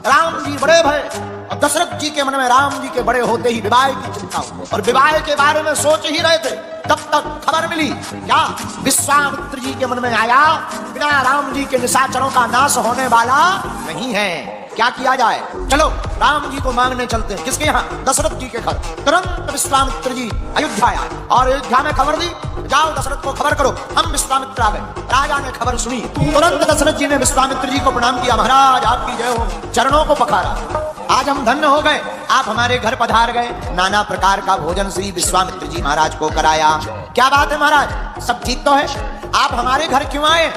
राम जी बड़े भय और दशरथ जी के मन में राम जी के बड़े होते ही विवाह की चिंता हुई और विवाह के बारे में सोच ही रहे थे। तब तक खबर मिली क्या विश्वामित्र जी के मन में आया बिना राम जी के निशाचरों का नाश होने वाला नहीं है। क्या किया जाए, चलो राम जी को मांगने चलते हैं। किसके यहाँ? दशरथ जी के घर। तुरंत विश्वामित्र जी अयोध्या आए और अयोध्या में खबर दी, जाओ दशरथ को खबर करो हम विश्वामित्र आ गए। राजा ने खबर सुनी, तुरंत दशरथ जी ने विश्वामित्र जी को प्रणाम किया, महाराज आपकी जय हो, चरणों को पखारा। आज हम धन्य हो गए, आप हमारे घर पधार गए। नाना प्रकार का भोजन श्री विश्वामित्र जी महाराज को कराया। क्या बात है महाराज, सब ठीक तो है? आप हमारे घर क्यों आए?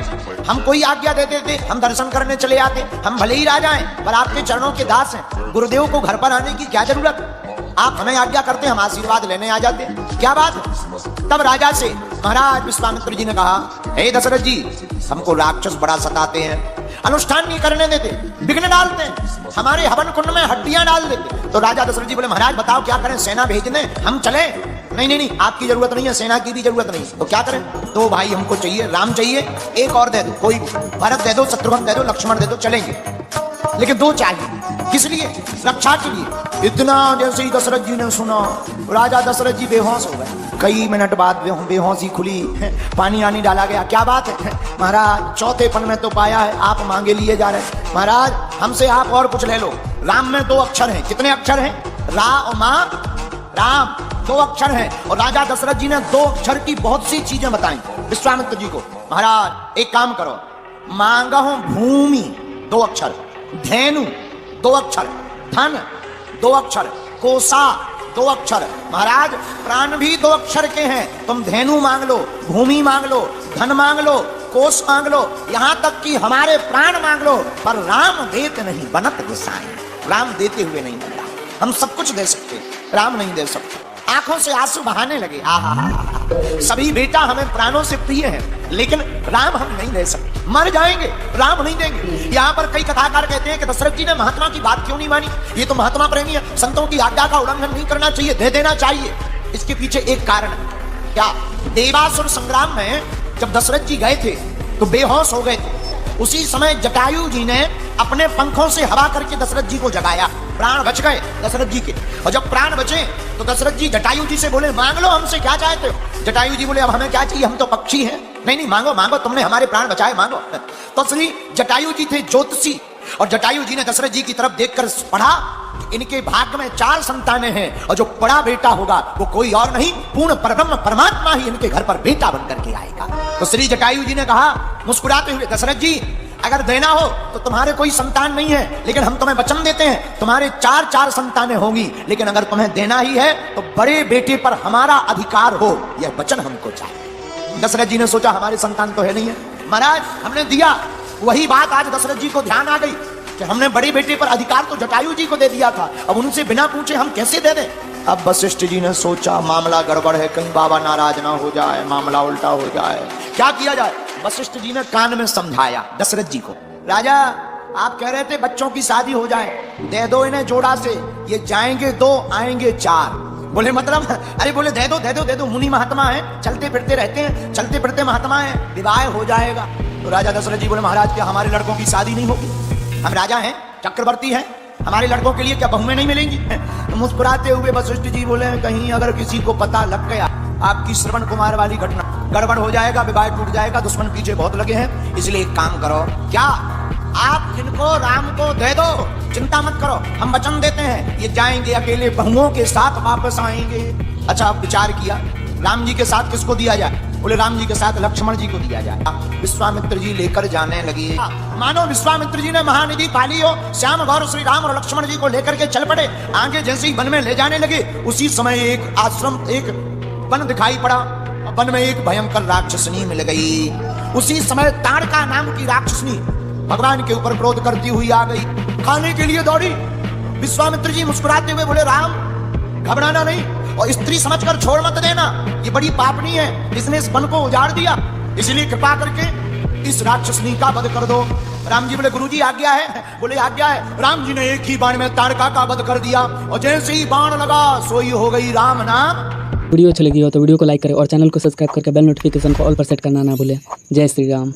हम कोई आज्ञा दे देते, हम दर्शन करने चले आते। हम भले ही राजा हैं पर आपके चरणों के दास हैं। गुरुदेव को घर पर आने की क्या जरूरत? आप हमें आज्ञा करते, हम आशीर्वाद लेने आ जाते। क्या बात है? तब राजा से महाराज विश्वामित्र जी ने कहा, हे दशरथ जी, हमको राक्षस बड़ा सताते हैं, अनुष्ठान नहीं करने देते, विघ्न डालते हैं, हमारे हवन कुंड में हड्डियां डाल देते। तो राजा दशरथ जी बोले, महाराज बताओ क्या करें, सेना भेज दें, हम चले? नहीं नहीं नहीं, आपकी जरूरत नहीं है, सेना की भी जरूरत नहीं। तो क्या करें? दो भाई हमको चाहिए, राम चाहिए, एक और दे दो, कोई भी, भरत दे दो, शत्रुघ्न दे दो, लक्ष्मण दे दो, चलेंगे, लेकिन दो चाहिए। किस लिए? रक्षा के लिए। इतना जैसे ही दशरथ जी ने सुना, राजा दशरथ जी बेहोश हो गए। कई मिनट बाद बेहोशी खुली, पानी आनी डाला गया। क्या बात है महाराज, चौथे पन में तो पाया है, आप मांगे लिए जा रहे हैं। महाराज हमसे आप और कुछ ले लो। राम में दो अक्षर हैं। कितने अक्षर हैं? रा और माँ, राम, दो अक्षर हैं। और राजा दशरथ जी ने दो अक्षर की बहुत सी चीजें बताई विश्वामित्र जी को। महाराज एक काम करो, मांगहु भूमि, दो अक्षर, धेनु, दो अक्षर, धन, दो अक्षर, कोसा, दो अक्षर। महाराज प्राण भी दो अक्षर के हैं। तुम धेनु मांग लो, भूमि मांग लो, धन मांग लो, कोष मांग लो, यहाँ तक कि हमारे प्राण मांग लो, पर राम देते नहीं बनत गोसाई। राम देते हुए नहीं बनता। हम सब कुछ दे सकते, राम नहीं दे सकते। आंखों से आंसू बहाने लगे। सभी बेटा हमें प्राणों से प्रिय है, लेकिन राम हम नहीं दे सकते, मर जाएंगे, राम नहीं देंगे। यहाँ पर कई कथाकार कहते हैं कि दशरथ जी ने महात्मा की बात क्यों नहीं मानी, ये तो महात्मा प्रेमी है, संतों की आज्ञा का उल्लंघन नहीं करना चाहिए, दे देना चाहिए। इसके पीछे एक कारण है। क्या? देवासुर संग्राम में जब दशरथ जी गए थे तो बेहोश हो गए थे। उसी समय जटायु जी ने अपने पंखों से हवा करके दशरथ जी को जगाया, प्राण बच गए दशरथ जी के। और जब प्राण बचे तो दशरथ जी जटायु जी से बोले, मांग लो हमसे, क्या चाहते हो? जटायु जी बोले, अब हमें क्या चाहिए, हम तो पक्षी हैं। नहीं नहीं, मांगो मांगो, तुमने हमारे प्राण बचाए, मांगो। तो श्री जटायु जी थे ज्योतिषी, और जटायु जी ने दशरथ जी की तरफ देखकर पढ़ा, इनके भाग्य में 4 संतानें हैं, और जो बड़ा बेटा होगा वो कोई और नहीं, पूर्ण परब्रह्म परमात्मा ही इनके घर पर बेटा बनकर के आएगा। तो श्री जटायु जी ने कहा मुस्कुराते हुए, दशरथ जी अगर देना हो तो तुम्हारे कोई संतान नहीं है, लेकिन हम तुम्हें वचन देते हैं तुम्हारे 4 संतानें होंगी, लेकिन अगर तुम्हें देना ही है तो बड़े बेटे पर हमारा अधिकार हो, यह वचन हमको चाहिए। दशरथ जी ने सोचा हमारे संतान तो है नहीं है, महाराज हमने दिया। वही बात आज दशरथ जी को ध्यान आ गई कि हमने बड़े बेटे पर अधिकार तो जटायु जी को दे दिया था, अब उनसे बिना पूछे हम कैसे दे दें। अब वशिष्ठ जी ने सोचा मामला गड़बड़ है, कहीं बाबा नाराज ना हो जाए, मामला उल्टा हो जाए, क्या किया जाए। वशिष्ठ जी ने कान में समझाया दशरथ जी को, राजा आप कह रहे थे बच्चों की शादी हो जाए, दे दो इन्हें जोड़ा से, ये जाएंगे 2 आएंगे 4। बोले मतलब? अरे बोले दे दो दे दो दे दो, मुनि महात्मा है, चलते फिरते रहते हैं, चलते फिरते महात्मा है, विवाह हो जाएगा। तो राजा दशरथ जी बोले, महाराज क्या हमारे लड़कों की शादी नहीं होगी? हम राजा हैं, चक्रवर्ती हैं, हमारे लड़कों के लिए क्या बहुएं नहीं मिलेंगी? तो मुस्कुराते हुए वशिष्ठ जी बोले, कहीं अगर किसी को पता लग गया आपकी श्रवण कुमार वाली घटना, गड़बड़ हो जाएगा, विवाह टूट जाएगा, दुश्मन पीछे बहुत लगे हैं, इसलिए एक काम करो, क्या आप इनको राम को दे दो, चिंता मत करो, हम वचन देते हैं ये जाएंगे अकेले बहुओं के साथ वापस आएंगे। अच्छा अब विचार किया, राम जी के साथ किसको दिया जाए? बोले राम जी के साथ लक्ष्मण जी को दिया जाए। विश्वामित्र जी लेकर जाने लगे, मानो विश्वामित्र जी ने महानिधि पाली हो, श्याम गौर श्री राम और लक्ष्मण जी को लेकर के चल पड़े। आगे जैसे ही वन में ले जाने लगे, उसी समय एक आश्रम, एक वन दिखाई पड़ा, वन में एक भयंकर राक्षसनी मिल गई। उसी समय ताड़का नाम की राक्षसनी भगवान के ऊपर क्रोध करती हुई आ गई, खाने के लिए दौड़ी। विश्वामित्र जी मुस्कुराते हुए बोले, राम घबराना नहीं, और स्त्री समझकर छोड़ मत देना, ये बड़ी पापनी है, इसने इस वन को उजाड़ दिया, इसलिए कृपा करके इस राक्षसनी का वध कर दो। राम जी बोले, गुरुजी आज्ञा है? बोले आज्ञा है। राम जी ने एक ही बाण में ताड़का का वध कर दिया, और जैसे ही बाण लगा सोई हो गई राम नाम। वीडियो अच्छी लगी हो तो वीडियो को लाइक करें और चैनल को सब्सक्राइब करके बेल नोटिफिकेशन को ऑल पर सेट करना ना भूलें। जय श्री राम।